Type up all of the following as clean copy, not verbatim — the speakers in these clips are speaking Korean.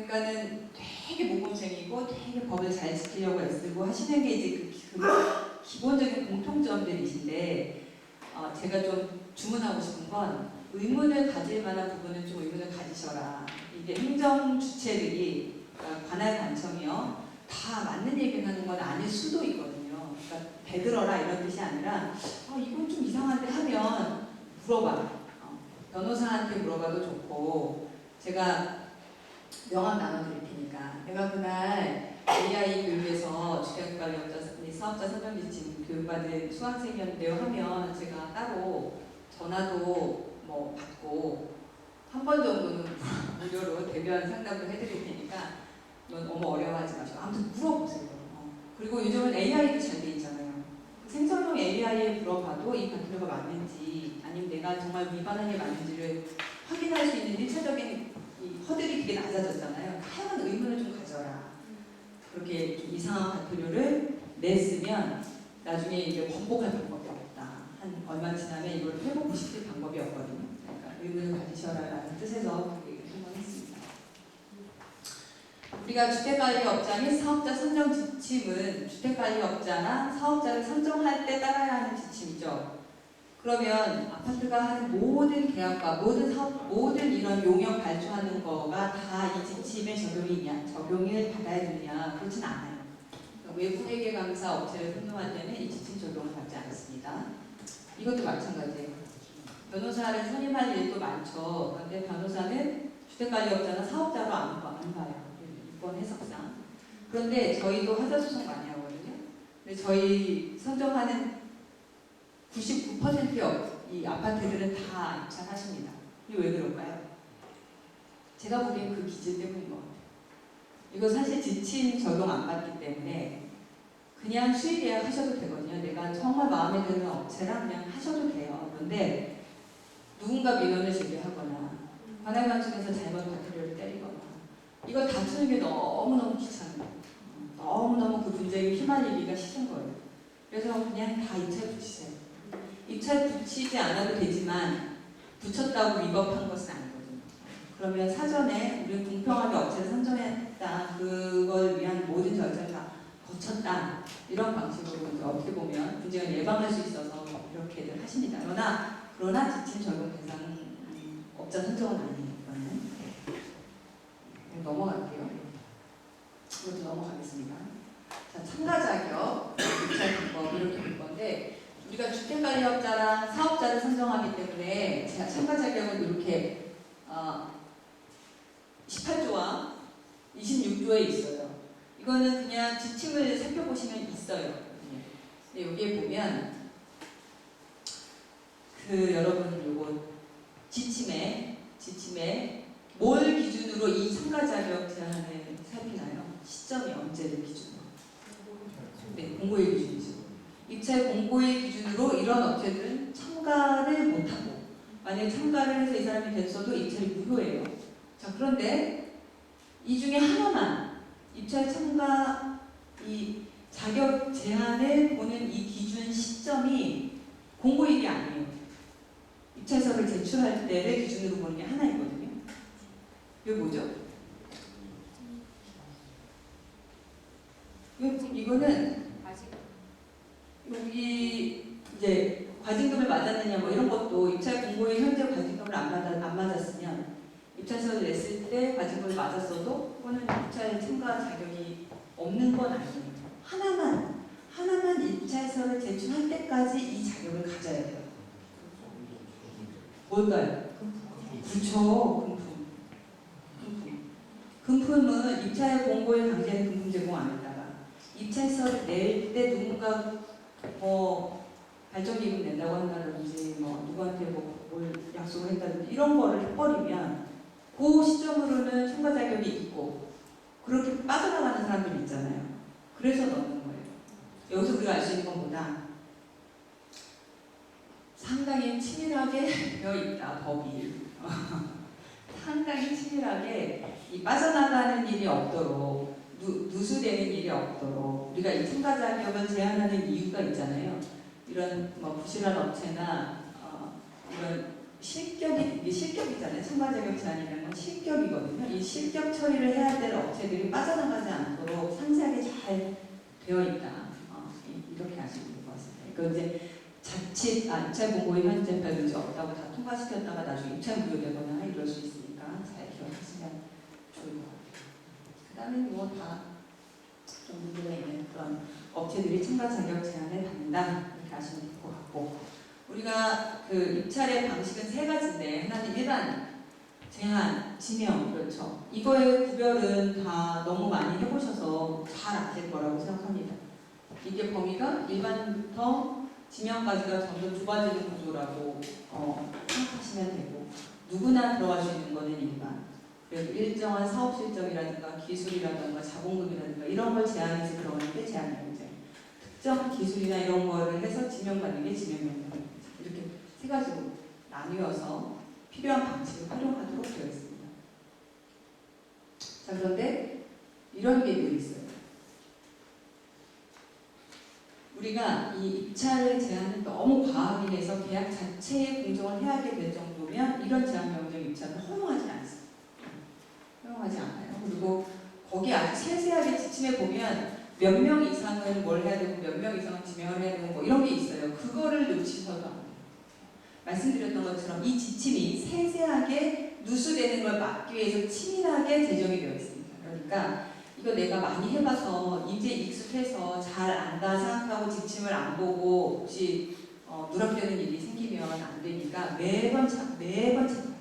그러니까는 되게 모범생이고 되게 법을 잘 지키려고 애쓰고 하시는 게 이제 그 기본적인 공통점들이신데 제가 좀 주문하고 싶은 건 의문을 가질 만한 부분은 좀 의문을 가지셔라. 이게 행정 주체들이 관할 관청이요 다 맞는 얘기를 하는 건 아닐 수도 있거든요. 그러니까 배들어라 이런 뜻이 아니라 이건 좀 이상한데 하면 물어봐. 변호사한테 물어봐도 좋고 제가 명함 나눠드릴 테니까 내가 그날 AI 교육에서 주택관리업자 사업자 선정지침 교육받은 수강생이었는데요 하면 제가 따로 전화도 뭐 받고 한 번 정도는 무료로 대변 상담도 해드릴 테니까 넌 너무 어려워하지 마시고 아무튼 물어보세요. 그리고 요즘은 AI도 잘 돼 있잖아요. 생성형 AI에 물어봐도 이 파트너가 맞는지 아니면 내가 정말 위반한 게 맞는지를 확인할 수 있는 1차적인 이 허들이 되게 낮아졌잖아요. 다양한 의문을 좀 가져라. 그렇게 좀 이상한 과태료를 냈으면 나중에 이제 번복할 방법이 없다. 한 얼마 지나면 이걸 회복시킬 방법이 없거든요. 그러니까 의문을 가지셔라라는 뜻에서 그 얘기를 한번 했습니다. 우리가 주택관리업자 및 사업자 선정 지침은 주택관리업자나 사업자를 선정할 때 따라야 하는 지침이죠. 그러면 아파트가 하는 모든 계약과 모든 이런 용역 발주하는 거가 다 이 지침에 적용을 받아야 되느냐? 그렇진 않아요. 그러니까 외부 회계 감사 업체를 선정할 때는 이 지침 적용을 받지 않습니다. 이것도 마찬가지예요. 변호사를 선임할 일도 많죠. 그런데 변호사는 주택관리업자나 사업자로 안 봐요. 이번 해석상. 그런데 저희도 하자소송 많이 하거든요. 근데 저희 선정하는 99%의 이 아파트들은 다 입찰하십니다. 이게 왜 그럴까요? 제가 보기엔 그 기준 때문인 것 같아요. 이거 사실 지침 적용 안 받기 때문에 그냥 수의 계약 하셔도 되거든요. 내가 정말 마음에 드는 업체랑 그냥 하셔도 돼요. 그런데 누군가 민원을 제기하거나 관할관청에서 잘못 과태료를 때리거나 이거 다투는 게 너무너무 귀찮아요. 너무너무 그 분쟁에 휘말리기가 싫은 거예요. 그래서 그냥 다 입찰 붙이세요. 입찰 붙이지 않아도 되지만 붙였다고 위법한 것은 아니거든요. 그러면 사전에 우리는 공평하게 업체를 선정했다. 그걸 위한 모든 절차를 다 거쳤다. 이런 방식으로 이제 어떻게 보면 분쟁을 예방할 수 있어서 이렇게들 하십니다. 그러나 지침 적용 대상 업자 선정은 아니에요. 이거는. 넘어갈게요. 이것도 넘어가겠습니다. 자, 참가 자격, 입찰 방법 이렇게 볼 건데 우리가 주택관리업자랑 사업자를 선정하기 때문에 참가 자격은 이렇게 18조와 26조에 있어요. 이거는 그냥 지침을 살펴보시면 있어요. 근데 여기에 보면 여러분 요거 지침에 뭘 기준으로 이 참가 자격 제한을 살피나요? 시점이 언제를 기준으로? 네, 공고일 기준이죠. 입찰 공고일 기준으로 이런 업체들은 참가를 못하고 만약에 참가를 해서 이 사람이 됐어도 입찰이 무효예요. 자, 그런데 이 중에 하나만 입찰 참가 이 자격 제한을 보는 이 기준 시점이 공고일이 아니에요. 입찰서를 제출할 때를 기준으로 보는 게 하나 있거든요. 이게 뭐죠? 이거는 여기 이제 과징금을 맞았느냐 뭐 이런 것도 입찰 공고일 현재 과징금을 안 맞았으면 입찰서를 냈을 때 과징금을 맞았어도 그거는 입찰 참가 자격이 없는 건 아니에요. 하나만 입찰서를 제출할 때까지 이 자격을 가져야 돼요. 뭘까요? 그렇죠. 금품은 입찰 공고일 당시에는 금품 제공 안 했다가 입찰서를 낼 때 누군가 뭐 발전기금 낸다고 한다든지 뭐 누구한테 뭘 약속을 했다든지 이런 거를 해버리면 그 시점으로는 참가 자격이 있고 그렇게 빠져나가는 사람들이 있잖아요. 그래서 넣는 거예요. 여기서 우리가 알 수 있는 것보다 상당히 치밀하게 되어 있다, 법이. 상당히 치밀하게 이 빠져나가는 일이 없도록 누수되는 일이 없도록 우리가 이 참가 자격을 제한하는 이유가 있잖아요. 이런 뭐 부실한 업체나 이런 이게 실격이잖아요. 참가 자격 제한이라는 건 실격이거든요. 이 실격 처리를 해야 업체들이 빠져나가지 않도록 상세하게 잘 되어 있다. 이렇게 아시면 될 것 같습니다. 그러니까 이제 자칫 입찰 공고에 현재별 문제 없다고 다 통과시켰다가 나중에 입찰 무효되거나 이럴 수 있으니까 잘 기억하시면 좋을 것 같아요. 그 다음에 뭐 다 좀 문제가 있는 그런 업체들이 참가 자격 제한을 받는다 이렇게 아시면 될 것 같고, 우리가 그 입찰의 방식은 세 가지인데 하나는 일반, 제한, 지명, 그렇죠. 이거의 구별은 다 너무 많이 해보셔서 잘 아실 거라고 생각합니다. 이게 범위가 일반부터 지명까지가 전부 좁아지는 구조라고 생각하시면 되고, 누구나 들어갈 수 있는 거는 일반, 그리고 일정한 사업 실적이라든가 기술이라든가 자본금이라든가 이런 걸 제한해서 들어가는 게 제한 경쟁, 특정 기술이나 이런 거를 해서 지명받는 게 지명 경쟁, 이렇게 세 가지로 나뉘어서 필요한 방식을 활용하도록 되어 있습니다. 자, 그런데 이런 게 늘 있어요. 우리가 이 입찰의 제한을 너무 과하게 해서 계약 자체에 공정을 해야 하게 될 정도면 이런 제한 경쟁 입찰은 허용하지 않습니다. 허용하지 않아요. 그리고 거기 아주 세세하게 지침에 보면 몇 명 이상은 뭘 해야 되고 몇 명 이상은 지명을 해야 되고 뭐 이런 게 있어요. 그거를 놓치셔도 안 돼요. 말씀드렸던 것처럼 이 지침이 세세하게 누수되는 걸 막기 위해서 치밀하게 제정이 되어 있습니다. 그러니까 이거 내가 많이 해봐서 이제 익숙해서 잘 안다 생각하고 지침을 안 보고 혹시 누락되는 일이 생기면 안 되니까 매번 체크하세요.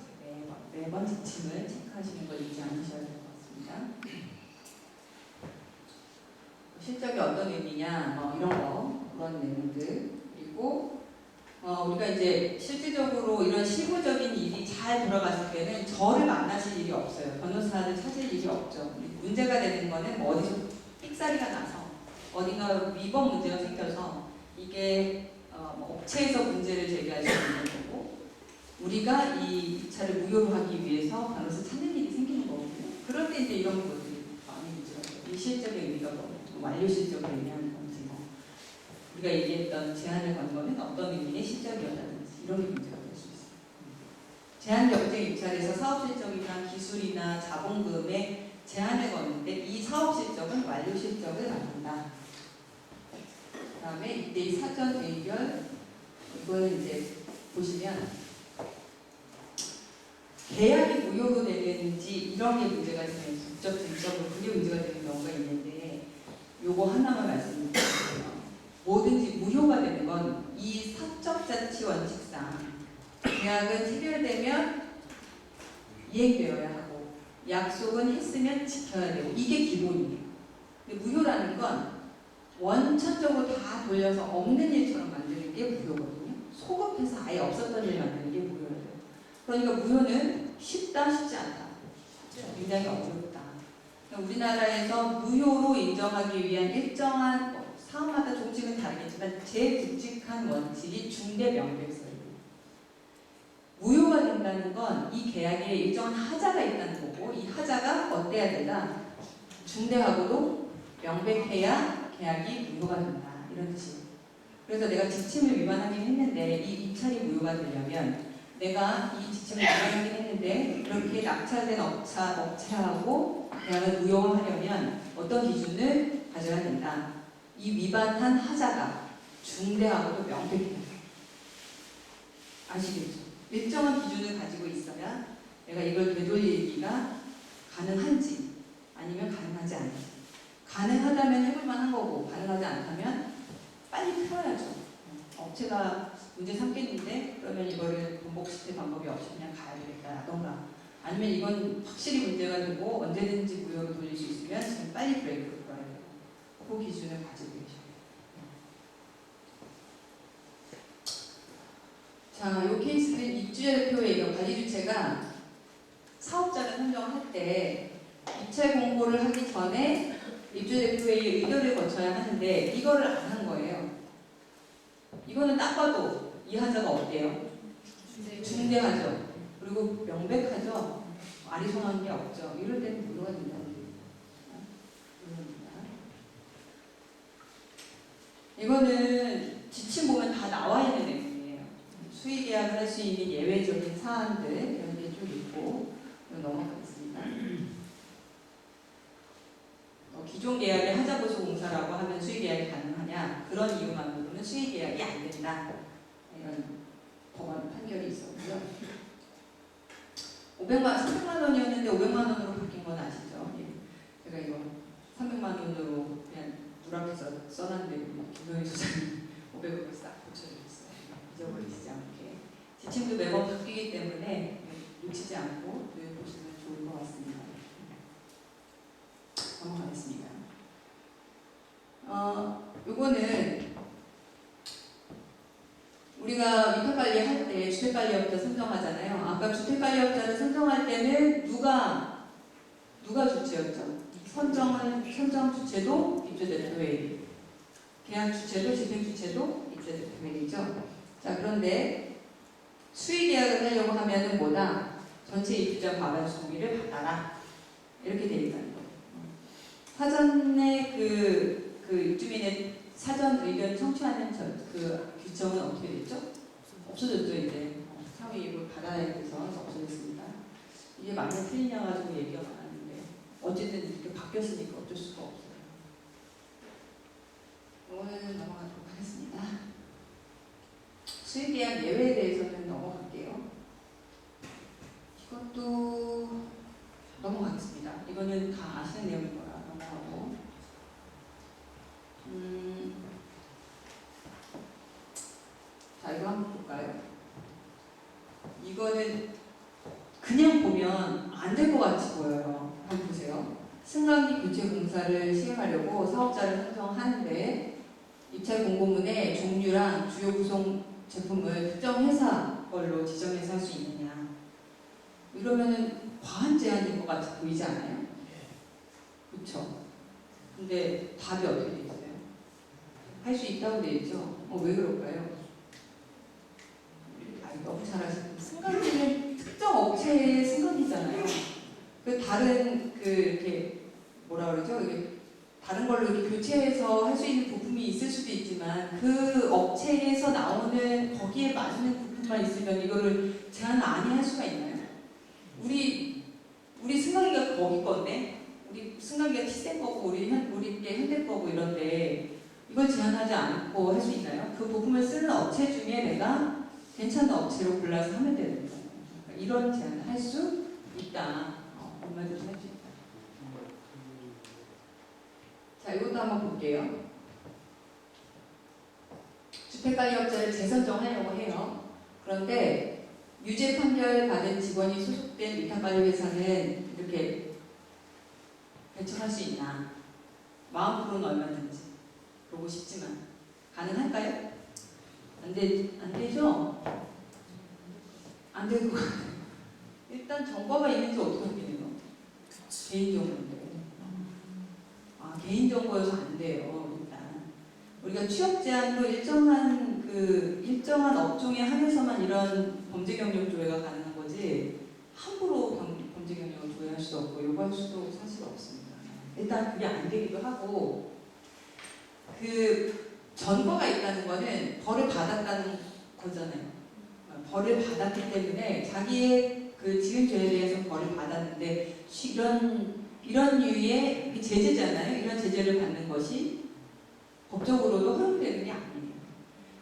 매번 지침을 체크하시는 걸 잊지 않으셔야 될 것 같습니다. 실적이 어떤 의미냐, 이런 거, 그런 내용들. 그리고 우리가 이제 실질적으로 이런 실무적인 일이 잘 돌아갔을 때는 저를 만나실 일이 없어요. 변호사를 찾을 일이 없죠. 문제가 되는 거는 뭐 어디서 삑사리가 나서 어딘가 위법 문제가 생겨서 이게 업체에서 문제를 제기할 수 있는 거고, 우리가 이 입찰을 무효로 하기 위해서 변호사 찾는 일이 생기는 거거든요. 그럴 때 이제 이런 것들이 많이 문제가 돼요. 이 실적의 의미가 완료 실적을 의미하는 건지, 우리가 얘기했던 제한을 건 거는 어떤 의미의 실적이었다든지 이런 게 문제가 될 수 있어요. 제한 경쟁 입찰에서 사업 실적이나 기술이나 자본금에 제한을 거는데 이 사업 실적은 완료 실적을 말한다. 그 다음에 이때 사전 의결, 이거는 이제 보시면 계약이 무효로 되는지 이런 게 문제가 되면 직접적으로 그게 문제가 되는 경우가 있는데, 요거 하나만 말씀드릴게요. 뭐든지 무효가 되는 건 이 사적 자치 원칙상 계약은 체결되면 이행되어야 하고 약속은 했으면 지켜야 되고 이게 기본이에요. 근데 무효라는 건 원천적으로 다 돌려서 없는 일처럼 만드는 게 무효거든요. 소급해서 아예 없었던 일 만드는 게 무효예요. 그러니까 무효는 쉽다, 쉽지 않다. 굉장히 어렵다. 우리나라에서 무효로 인정하기 위한 일정한 사업마다 조직은 다르겠지만 제일 굵직한 원칙이 중대명백서예요. 무효가 된다는 건 이 계약에 일정한 하자가 있다는 거고, 이 하자가 어때야 된다? 중대하고도 명백해야 계약이 무효가 된다. 이런 뜻이에요. 그래서 내가 지침을 위반하긴 했는데 이 입찰이 무효가 되려면 내가 이 지침을 위반하긴 했는데 그렇게 낙찰된 업체하고 계약을 무효화하려면 어떤 기준을 가져야 된다. 이 위반한 하자가 중대하고도 명백해야 된다. 아시겠죠? 일정한 기준을 가지고 있어야 내가 이걸 되돌리기가 가능한지 아니면 가능하지 않은지, 가능하다면 해볼만한 거고 가능하지 않다면 빨리 풀어야죠. 업체가 문제 삼겠는데 그러면 이거를 번복시킬 방법이 없이 그냥 가야 되겠다라던가, 아니면 이건 확실히 문제가 되고 언제든지 무효로 돌릴 수 있으면 지금 빨리 브레이크를 걸어야 돼요. 그 기준을 가지고 계셔야 돼요. 자, 이 케이스는 입주자 대표의 이런 관리 주체가 사업자를 선정할 때 입찰 공고를 하기 전에 입주자 대표의 의결을 거쳐야 하는데 이거를 안 한 거예요. 이거는 딱 봐도 이 하자가 어때요? 중대하죠. 그리고 명백하죠. 아리송한 게 없죠. 이럴 때는 무효가 된다는 얘기입니다. 이거는 지침 보면 다 나와 있는 내용이에요. 수의 계약을 할 수 있는 예외적인 사안들 이런 게 좀 있고 넘어가겠습니다. 기존 계약이 하자보수 공사라고 하면 수의 계약이 가능하냐? 그런 이유만으로는 수의 계약이 안 된다. 이런 법원 판결이 있었고요. 300만 원이었는데 500만 원으로 바뀐 건 아시죠? 예. 제가 이거 300만 원으로 그냥 누락해서 써놨는데 김동희 소장님 500원을 싹 고쳐주셨어요. 잊어버리시지 않게. 지침도 매번 바뀌기 때문에 놓치지 않고 보시면 좋을 것 같습니다. 넘어가겠습니다. 요거는 우리가 위탁관리 할 때 주택관리업자 선정하잖아요. 아까 주택관리업자를 선정할 때는 누가 주체였죠? 선정 주체도 입주대표회의, 계약 주체도 집행 주체도 입주대표회의죠. 자, 그런데 수의 계약을 하려고 하면은 뭐다? 전체 입주자 과반수 동의를 받아라. 이렇게 돼 있다는 거예요. 사전에 그 입주민의 사전 의견 청취하는 그 규정은 어떻게 됐죠? 없어졌죠, 이제. 사회 이걸 받아야 돼서 없어졌습니다. 이게 맞냐 틀리냐 가지고 얘기가 많았는데 어쨌든 이렇게 바뀌었으니까 어쩔 수가 없어요. 오늘 넘어가도록 하겠습니다. 수의계약 예외에 대해서는 넘어갈게요. 이것도 넘어가겠습니다. 이거는 다 아시는 내용인 거라 넘어가고. 자, 이거 한번 볼까요? 이거는 그냥 보면 안 될 것 같이 보여요. 한번 보세요. 승강기 교체 공사를 시행하려고 사업자를 선정하는데 입찰 공고문에 종류랑 주요 구성 제품을 특정 회사 걸로 지정해서 할 수 있느냐. 이러면은 과한 제한인 것 같이 보이지 않아요? 그렇죠? 근데 답이 어떻게 돼 있어요? 할 수 있다고 돼 있죠? 왜 그럴까요? 너무 잘하시고 승강기는 특정 업체의 승강기잖아요. 그 다른 이렇게 뭐라 그러죠? 이게 다른 걸로 이렇게 교체해서 할 수 있는 부품이 있을 수도 있지만 그 업체에서 나오는 거기에 맞는 부품만 있으면 이거를 제한 아니 할 수가 있나요? 우리 승강기가 거기 건데 우리 승강기가 티센 거고 우리 게 현대 거고 이런데 이걸 제한하지 않고 할 수 있나요? 그 부품을 쓰는 업체 중에 내가 괜찮은 업체로 골라서 하면 되는 거예요. 그러니까 이런 제안을 할 수 있다. 얼마든지 할 수 있다. 자, 이것도 한번 볼게요. 주택관리업자를 재선정하려고 해요. 그런데 유죄 판결 받은 직원이 소속된 위탁관리회사는 이렇게 배척할 수 있나? 마음으로는 얼마든지 그러고 싶지만 가능할까요? 안 되죠? 안 될 것 같아요. 일단 정보가 있는지 어떻게 확인해요? 개인정보인데. 개인정보여서 안 돼요, 일단. 우리가 취업 제한도 일정한 업종에 한해서만 이런 범죄 경력 조회가 가능한 거지, 함부로 범죄 경력을 조회할 수도 없고, 요구할 수도 사실 없습니다. 일단 그게 안 되기도 하고, 전과가 있다는 거는 벌을 받았다는 거잖아요. 벌을 받았기 때문에 자기의 지은 죄에 대해서 벌을 받았는데 이런 유의 제재잖아요. 이런 제재를 받는 것이 법적으로도 허용되는 게 아니에요.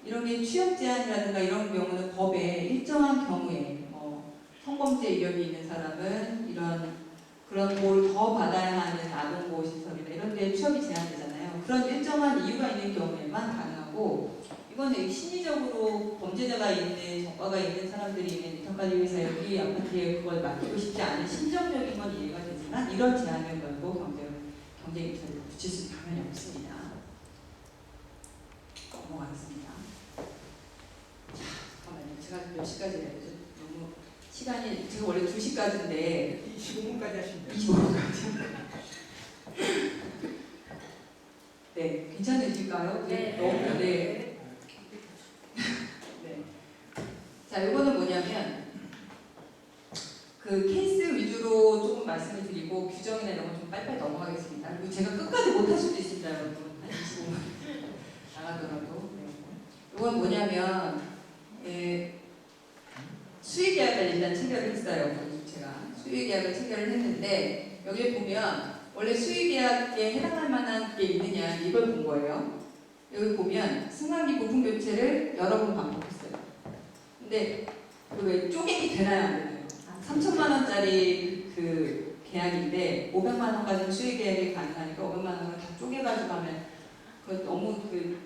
이런 게 취업 제한이라든가 이런 경우는 법에 일정한 경우에 성범죄 이력이 있는 사람은 그런 보호를 더 받아야 하는 아동보호시설이나 이런 데 취업이 제한되잖아요. 그런 일정한 이유가 있는 경우에만 가능하고, 이거는 심리적으로 범죄자가 있는, 전과가 있는 사람들이 있는 위탁관리회사 여기 아파트에 그걸 맡기고 싶지 않은 심정적인 건 이해가 되지만 이런 제한을 걸고 경쟁 입찰을 붙일 수 당연히 없습니다. 넘어가겠습니다. 자, 잠깐만요. 제가 몇 시까지 해야 되죠? 너무 시간이, 제가 원래 2시까지인데 25분까지 하시면 돼요. 25분까지. 네, 괜찮으실까요? 네. 너무, 네. 네. 자, 이거는 뭐냐면 케이스 위주로 조금 말씀을 드리고 규정이나 이런 거 좀 빨리빨리 넘어가겠습니다. 그리고 제가 끝까지 못 할 수도 있습니다, 여러분. 한 25분 나가더라도. 네. 이건 뭐냐면 수의계약을 일단 체결을 했어요. 제가 수의계약을 체결을 했는데 여기에 보면 원래 수의계약에 해당할 만한 게 있느냐 이걸 본 거예요. 여기 보면 승강기 부품 교체를 여러 번 반복했어요. 근데 그 왜 쪼개기 되나요 안 되나요? 3천만 원짜리 그 계약인데 500만 원까지는 수의 계약이 가능하니까 500만 원을 다 쪼개가지고 하면 그 너무 그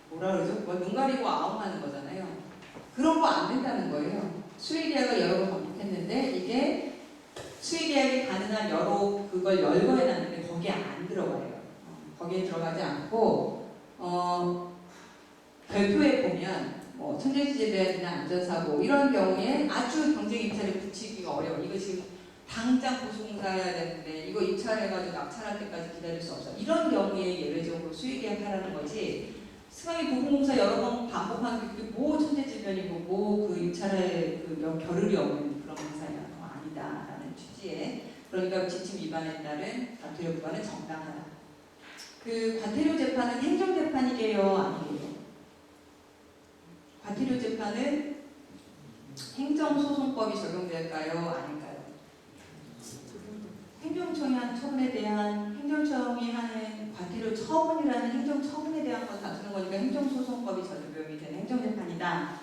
뭐라 그러죠? 뭐 눈 가리고 아웅하는 거잖아요. 그런 거 안 된다는 거예요. 수의 계약을 여러 번 반복했는데 이게 수의 계약이 가능한 여러 그걸 열거 해놨는데 거기에 안 들어가요. 거기에 들어가지 않고 별표에 보면 뭐 천재지대나 안전사고 이런 경우에 아주 경쟁 입찰에 붙이기가 어려워. 이거 지금 당장 고소공사해야 되는데 이거 입찰해가지고 낙찰할 때까지 기다릴 수 없어. 이런 경우에 예외적으로 수의계약하라는 거지. 승강기 부품공사 여러 번 반복한 게 뭐 천재지변이고 뭐 그 입찰할 그 겨를이 없는 그런 공사냐 아니다라는 취지에. 그러니까 지침 위반에 따른 과태료 부과는 정당하다. 그 과태료 재판은 행정재판이게요, 아니게요? 과태료 재판은 행정소송법이 적용될까요? 아닐까요? 행정청이 한 처분에 대한 행정청이 하는 과태료 처분이라는 행정처분에 대한 것 다투는 거니까 행정소송법이 적용이 되는 행정재판이다.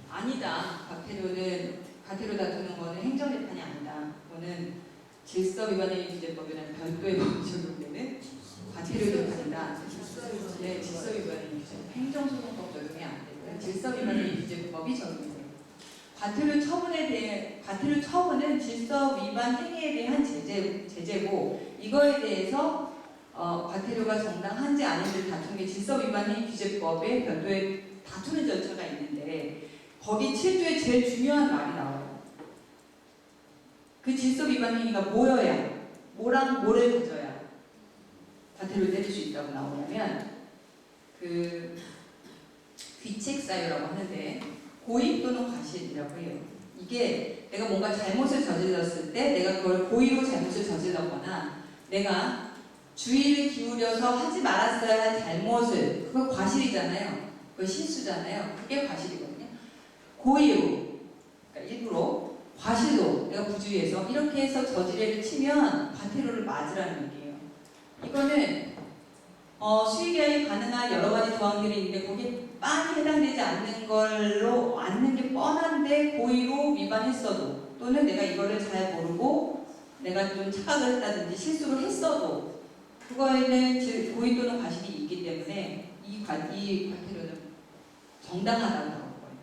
아니다. 과태료 다투는 거는 행정재판이 아니다. 그거는 질서위반행위규제법이라는 별도의 법이 적용되는 과태료 재판이다. 네, 질서위반행위규제. 행정소송법 적용이 안 되고요. 질서위반행위규제법이 적용돼요. 과태료 처분은 질서위반 행위에 대한 제재고 이거에 대해서 과태료가 정당한지 아닌지 다툰 게 질서위반행위규제법에 별도의 다투는 절차가 있는데 거기 7조에 제일 중요한 말이 나와요. 그 질서위반 행위가 뭐여야, 뭐랑 뭐를 가져야 과태료를 때릴 수 있다고 나오냐면 그 귀책사유라고 하는데 고의 또는 과실이라고 해요. 이게 내가 뭔가 잘못을 저질렀을 때 내가 그걸 고의로 잘못을 저질렀거나 내가 주의를 기울여서 하지 말았어야 할 잘못을, 그거 과실이잖아요. 그거 실수잖아요. 그게 과실이거든요. 고의로, 그러니까 일부러, 과실로 내가 부주의해서 이렇게 해서 저지레를 치면 과태료를 맞으라는 얘기예요. 이거는 수의계약이 가능한 여러 가지 조항들이 있는데 거기에 빤히 해당되지 않는 걸로 않는 게 뻔한데 고의로 위반했어도 또는 내가 이거를 잘 모르고 내가 좀 착각을 했다든지 실수를 했어도 그거에는 고의 또는 과실이 있기 때문에 이 과태료는 정당하다고 나올 거예요.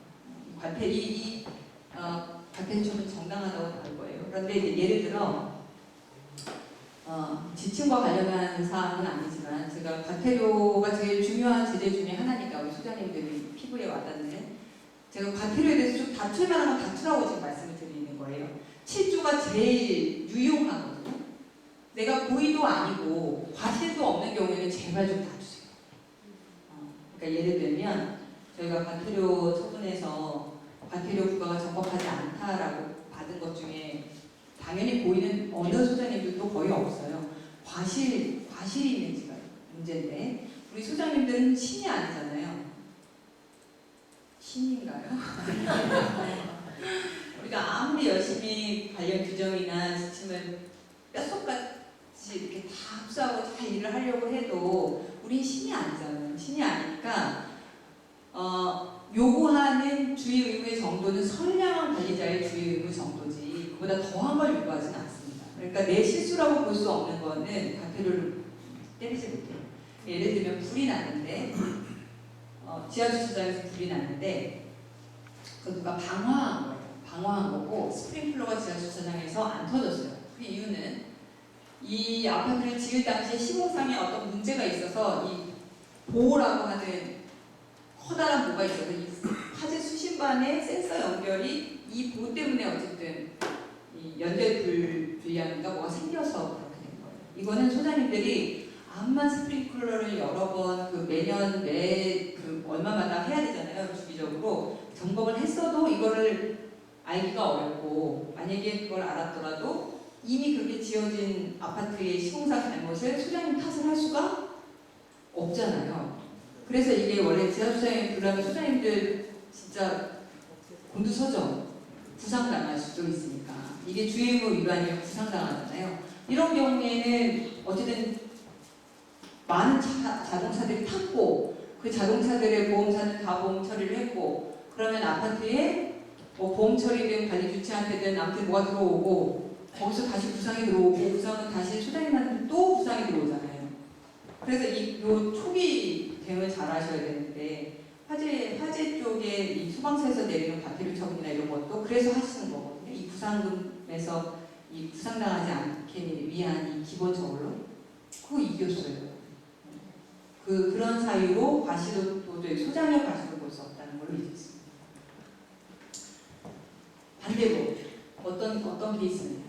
과태료 처분이 정당하다고 나올 거예요. 그런데 이제 예를 들어 지침과 관련한 사항은 아니지만 제가 과태료가 제일 중요한 제재 중에 하나니까 우리 소장님들이 피부에 와닿는 제가 과태료에 대해서 좀 다툴 만한 건 다투라고 지금 말씀을 드리는 거예요. 7조가 제일 유용하거든요. 내가 고의도 아니고 과실도 없는 경우에는 제발 좀 다투세요. 그러니까 예를 들면 저희가 과태료 처분에서 과태료 부과가 적법하지 않다라고 받은 것 중에 당연히 고의는 어느 소장님들도 거의 없어요. 과실이 있는지가 문제인데 우리 소장님들은 신이 아니잖아요. 신인가요? 우리가 아무리 열심히 관련 규정이나 지침을 뼛속까지 이렇게 다 흡수하고 잘 일을 하려고 해도 우린 신이 아니잖아요. 신이 아니니까 요구하는 주의 의무의 정도는 선량한 관리자의 주의 의무 정도지 그보다 더한 걸 요구하지는 않습니다. 그러니까 내 실수라고 볼 수 없는 거는 과태료를 때리지 못해요. 예를 들면 불이 났는데 지하주차장에서 불이 났는데 그 누가 방화한 거예요. 방화한 거고 스프링클러가 지하주차장에서 안 터졌어요. 그 이유는 이 아파트를 지을 당시에 시공상에 어떤 문제가 있어서 이 보호라고 하는 커다란 뭐가 있어서 이 화재 수신반의 센서 연결이 이 보호 때문에 어쨌든 이 연결 불량인가 뭐가 생겨서 그렇게 된 거예요. 이거는 소장님들이 암만 스프링클러를 여러 번 그 매년 그 얼마마다 해야 되잖아요. 주기적으로 점검을 했어도 이거를 알기가 어렵고 만약에 그걸 알았더라도 이미 그렇게 지어진 아파트의 시공사 잘못을 소장님 탓을 할 수가 없잖아요. 그래서 이게 원래 지하주차장에 들어가면 소장님들 진짜 곤두서죠. 부상당할 수도 있으니까 이게 주의의무 위반이면 부상당하잖아요. 이런 경우에는 어쨌든 많은 자동차들이 탔고 그 자동차들의 보험사는 다 보험 처리를 했고 그러면 아파트에 뭐 보험 처리든 관리 주체한테든 아무튼 뭐가 들어오고 거기서 다시 부상이 들어오고 부상은 다시 소장님한테 또 부상이 들어오잖아요. 그래서 요 초기 대응을 잘 하셔야 되는데 화재 쪽에 이 소방서에서 내리는 과태료 처분이나 이런 것도 그래서 하시는 거거든요. 이 부상금에서 이 부상당하지 않게 위한 이 기본적으로 그거 이겼어요. 그런 사유로 과실도 도저히 소장의 과실도 볼 수 없다는 걸로 이겼습니다. 반대로 어떤 케이스는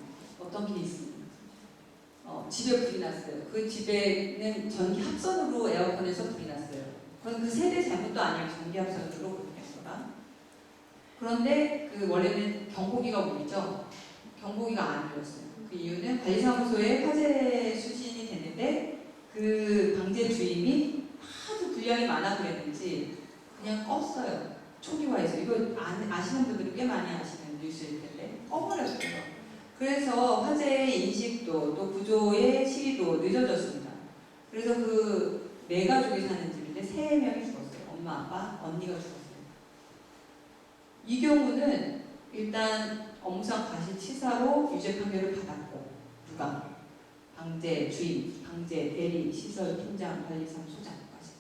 집에 불이 났어요. 그 집에는 전기 합선으로 에어컨에서 불이 났어요. 그건 그 세대 잘못도 아니에요. 전기 합선으로 그렇게 했어라. 그런데 그 원래는 경보기가 울리죠. 경보기가 안 울렸어요. 그 이유는 관리사무소에 화재 수신이 됐는데 그 방제 주임이 하도 분량이 많아 그랬는지 그냥 껐어요. 초기화해서. 이거 아시는 분들은 꽤 많이 아시는 뉴스일 텐데 꺼버렸어요. 그래서 화재의 인식도 또 구조의 시기도 늦어졌습니다. 그래서 그 네 가족이 사는 집인데 3명이 죽었어요. 엄마, 아빠, 언니가 죽었어요. 이 경우는 일단 업무상 과실치사로 유죄 판결을 받았고 누가? 방제 주임, 방제 대리, 시설 팀장, 관리상 소장까지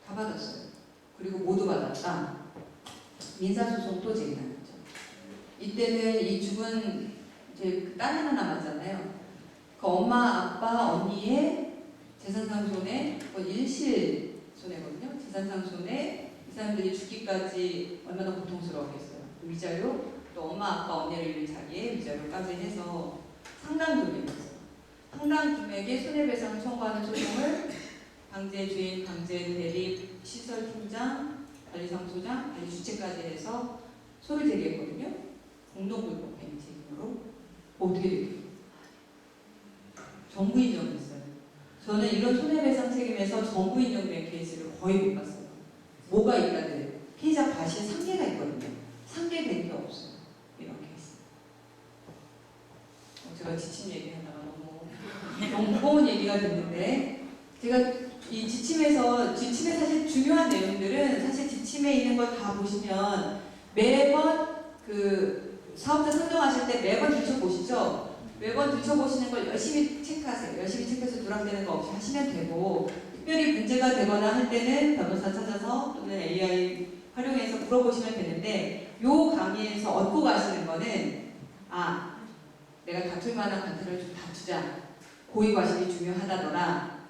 다 받았어요. 그리고 모두 받았다. 민사소송 또 제기하죠. 이때는 이 죽은 이제 딸 하나 남았잖아요. 그 엄마, 아빠, 언니의 재산상손해, 일실 손해거든요. 재산상손해 이 사람들이 죽기까지 얼마나 고통스러웠겠어요. 위자료, 또 엄마, 아빠, 언니를 잃은 자기의 위자료까지 해서 상당 금액이었어요. 상당 금액의 손해배상을 청구하는 소송을 방제 주인, 방제 대리, 시설 팀장, 관리상소장, 관리주체까지 해서 소를 제기했거든요. 공동불법행위 책임으로. 어떻게 될까요? 정부 인정됐어요. 저는 이런 손해배상 책임에서 정부 인정된 케이스를 거의 못 봤어요. 뭐가 있다든 피해자 과실 상계가 있거든요. 상계된 게 없어요. 이런 케이스. 제가 지침 얘기하다가 너무 무거운 얘기가 됐는데 제가 이 지침에 사실 중요한 내용들은 사실 지침에 있는 걸 다 보시면 매번 그 사업자 선정하실 때 매번 들춰보시죠. 매번 들춰보시는 걸 열심히 체크하세요. 열심히 체크해서 누락되는 거 없이 하시면 되고 특별히 문제가 되거나 할 때는 변호사 찾아서 또는 AI 활용해서 물어보시면 되는데 요 강의에서 얻고 가시는 거는 내가 다툴 만한 관계를 좀 다투자. 고의 과실이 중요하다더라.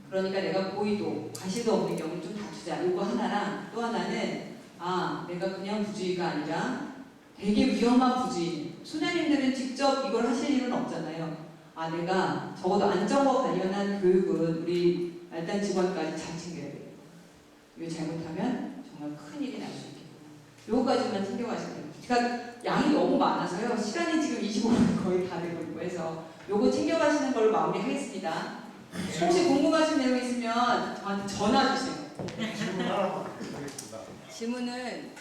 그러니까 내가 고의도 과실도 없는 경우를 좀 다투자. 요거 하나랑 또 하나는 내가 그냥 부주의가 아니라 되게 위험한 부주의. 소장님들은 직접 이걸 하실 일은 없잖아요. 내가 적어도 안전과 관련한 교육은 우리 말단 직원까지 잘 챙겨야 돼요. 이거 잘못하면 정말 큰일이 날 수 있겠구나. 요거까지만 챙겨가시면 돼요. 그러니까 양이 너무 많아서요. 시간이 지금 25분 거의 다 되고 있고 해서 요거 챙겨가시는 걸로 마무리하겠습니다. 혹시 궁금하신 내용 있으면 저한테 전화 주세요. 질문 하나만 드리겠습니다. 질문은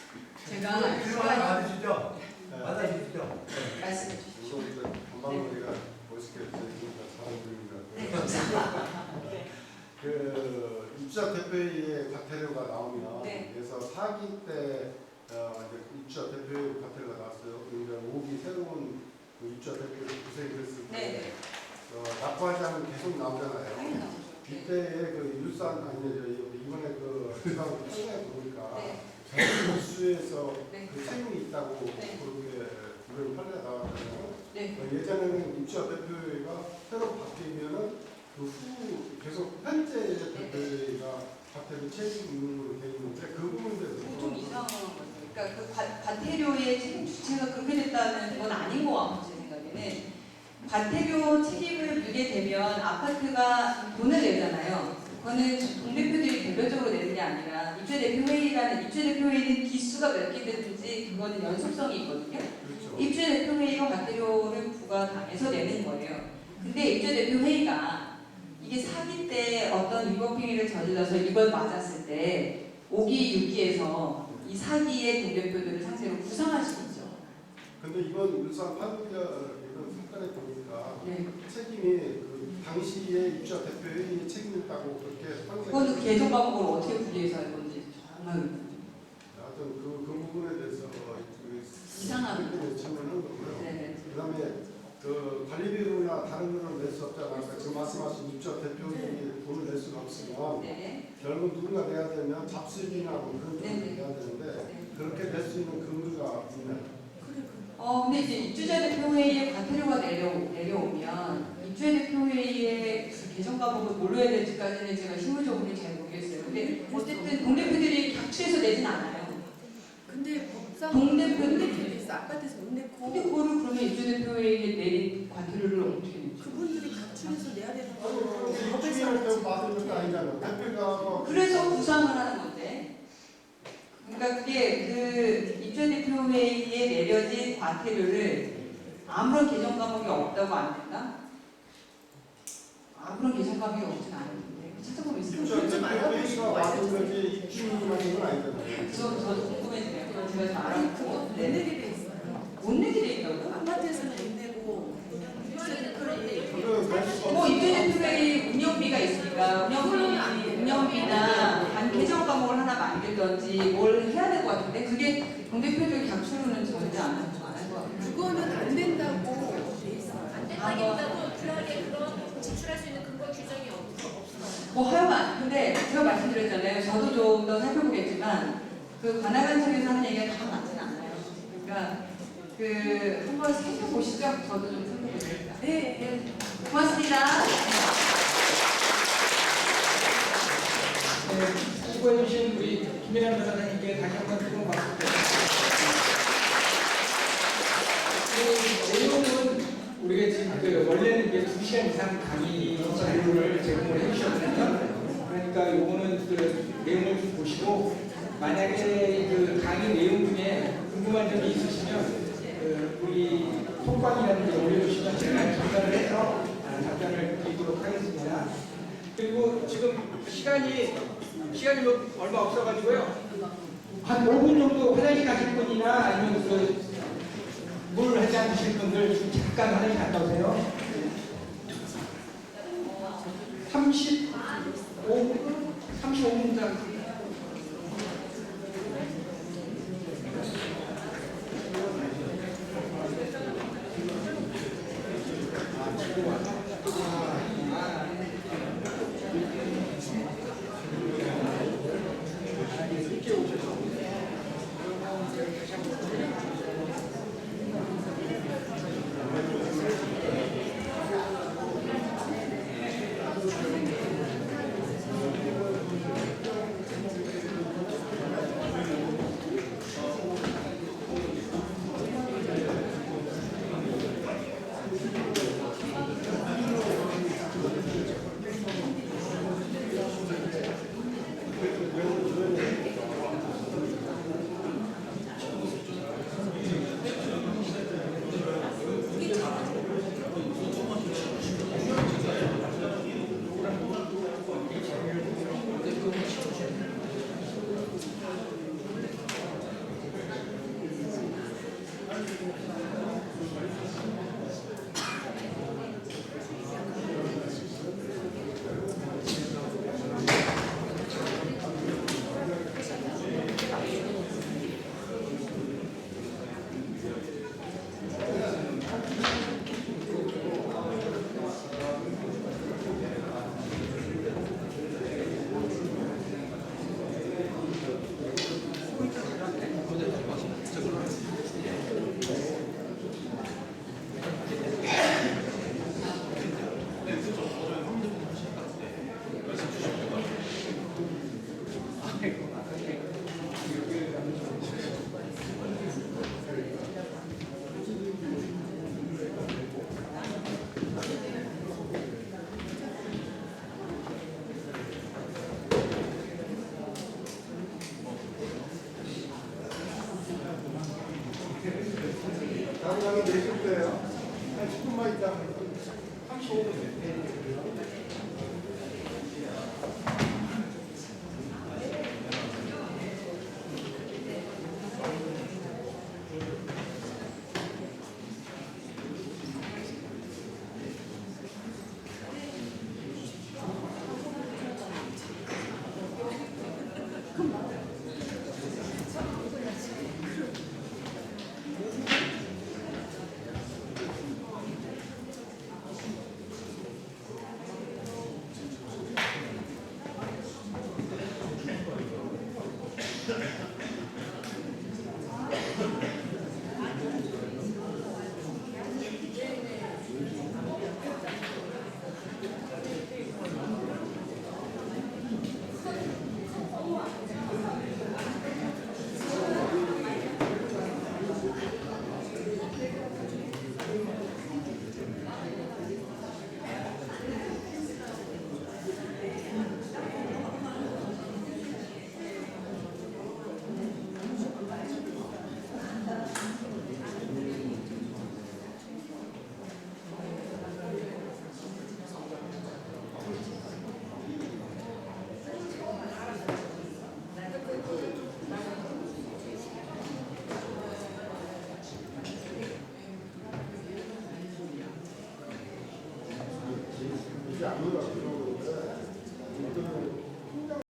제가 질문 받으시죠? 받으시죠? 말씀해 주십시오. 한방머리가 멋있게 해주니까 잘 들립니다. 네, 감사합니다. 그 입주자 대표회의에 과태료가 나오면 네. 그래서 4기 때 이제 입주자 대표회의 과태료가 나왔어요. 그러니까 5기 새로운 그 입주자 대표를 구성을 했을 때 네. 납부하지 않으면 계속 나오잖아요. 당연히 나오죠. 이때에 그 일산 이번에 그 청에 보니까 네. 자기 이슈에서 네. 그 책임이 있다고 네. 그렇게 그런 판례가 나왔잖아요. 네. 예전에는 입주자 대표회가 새로 바뀌면은 그 후 계속 현재 대표회가 과태료 책임으로 돼 있는데 그 부분에 대해서 좀 이상한 거죠. 그러니까 그 과태료의 책임 주체가 그렇게 됐다는 건 아닌 것 같고 제 생각에는 과태료 책임을 물게 되면 아파트가 돈을 내잖아요. 그거는 동대표들이 개별적으로 내는 게 아니라 입주대표회의는 기수가 몇 개든지 그거는 연속성이 있거든요. 그렇죠. 입주대표회의가 과태료를 부과당해서 내는 거예요. 근데 입주대표회의가 이게 사기 때 어떤 위법행위를 저질러서 이걸 맞았을 때 5기, 6기에서 이 사기의 동대표들을 상대로 구상할 수 있죠. 근데 이번 울산 판결 이런 사건에 보니까 네. 책임이 그 당시에 입주자 대표회의의 책임이었다고 그렇게 그거는 그 개정 과목을 어떻게 분리해서 할 건지 정말 하여튼 그 부분에 대해서 이상합니다. 질문한 거고요. 네. 그다음에 그 관리비용이나 다른 거를 낼 수 없잖아요. 아까 지금 말씀하신 입주자 대표들이 돈을 낼 수가 없으면 네. 결국 누군가 내야 되면 잡수익이나 뭐 그런 네. 쪽을 내야 되는데 네. 그렇게 낼 수 있는 근거가 있나요? 근데 이제 입주자 대표회의에 과태료가 내려오면 입주자 대표회의의 그 개정 과목을 뭘로 해야 될지까지는 제가 실무적으로 잘 모르겠어요. 근데 어쨌든 동대표들이 격추해서 내진 않아요. 근데 법상 동대표들이 동대표도 있어. 아파트에서 못 근데 내고 그거를 그러면 입주자 대표회의에 내린 과태료를 어떻게 내죠? 그분들이 각출해서 내야 되는 아니, 거예요. 입주민을 좀 받으는 거 아니잖아요. 대표가 뭐 그래서 구상을 하는 건데, 그러니까 그게 그 입주자 대표회의에 내려진 과태료를 아무런 개정 과목이 없다고 안 된다? 아무런 개정 과목이 없진 않은데 찾아보면 있어요. 입주자 대표회의가 받은 거지 입주민이 받은 건 아니잖아요. 저도 궁금해지네요. 그건 제가 잘 아니 알았고. 그거 못 네. 내게 돼 있어요. 못 내게 돼 있다고? 아파트에서는 못 내고 뭐 입주자 대표회의 운영비가 있으니까 운영비나 반개정 과목을 하나 만들던지 뭘 해야 될 것 같은데 그게 동대표들 격추로는 절대 안 할 것 같아요. 그거는 안 된다고 돼 있어요. 안 된다기보다도 그러하게 그런 지출할 수 있는 근거 규정이 없어요. 뭐 하여간 근데 제가 말씀드렸잖아요. 저도 좀 더 살펴보겠지만 그 관할관청에서 하는 얘기가 다 맞지는 않아요. 그러니까 그 한번 살펴보시죠. 저도 좀 살펴보겠습니다. 네, 고맙습니다. 네, 수고해주신 우리 김민환 변호사님께 다시 한번 뜨거운 박수 드립니다. 내용은 우리가 지금 원래는 이제 2시간 이상 강의 자료를 제공을 해주셨거든요. 그러니까 요거는 그 내용을 좀 보시고 만약에 그 강의 내용 중에 궁금한 점이 있으시면 우리 톡방이라든지 올려주시면 제가 전달을 해서 답변을 드리도록 하겠습니다. 그리고 지금 시간이 뭐 얼마 없어가지고요. 한 5분 정도 화장실 가실 분이나 아니면 물 한 잔 드실 분들 좀 잠깐 화장실 갔다 오세요. 35분 정도. 당장에 내실 때요. 한 10분만 있다. 35분. 않느라 그러는데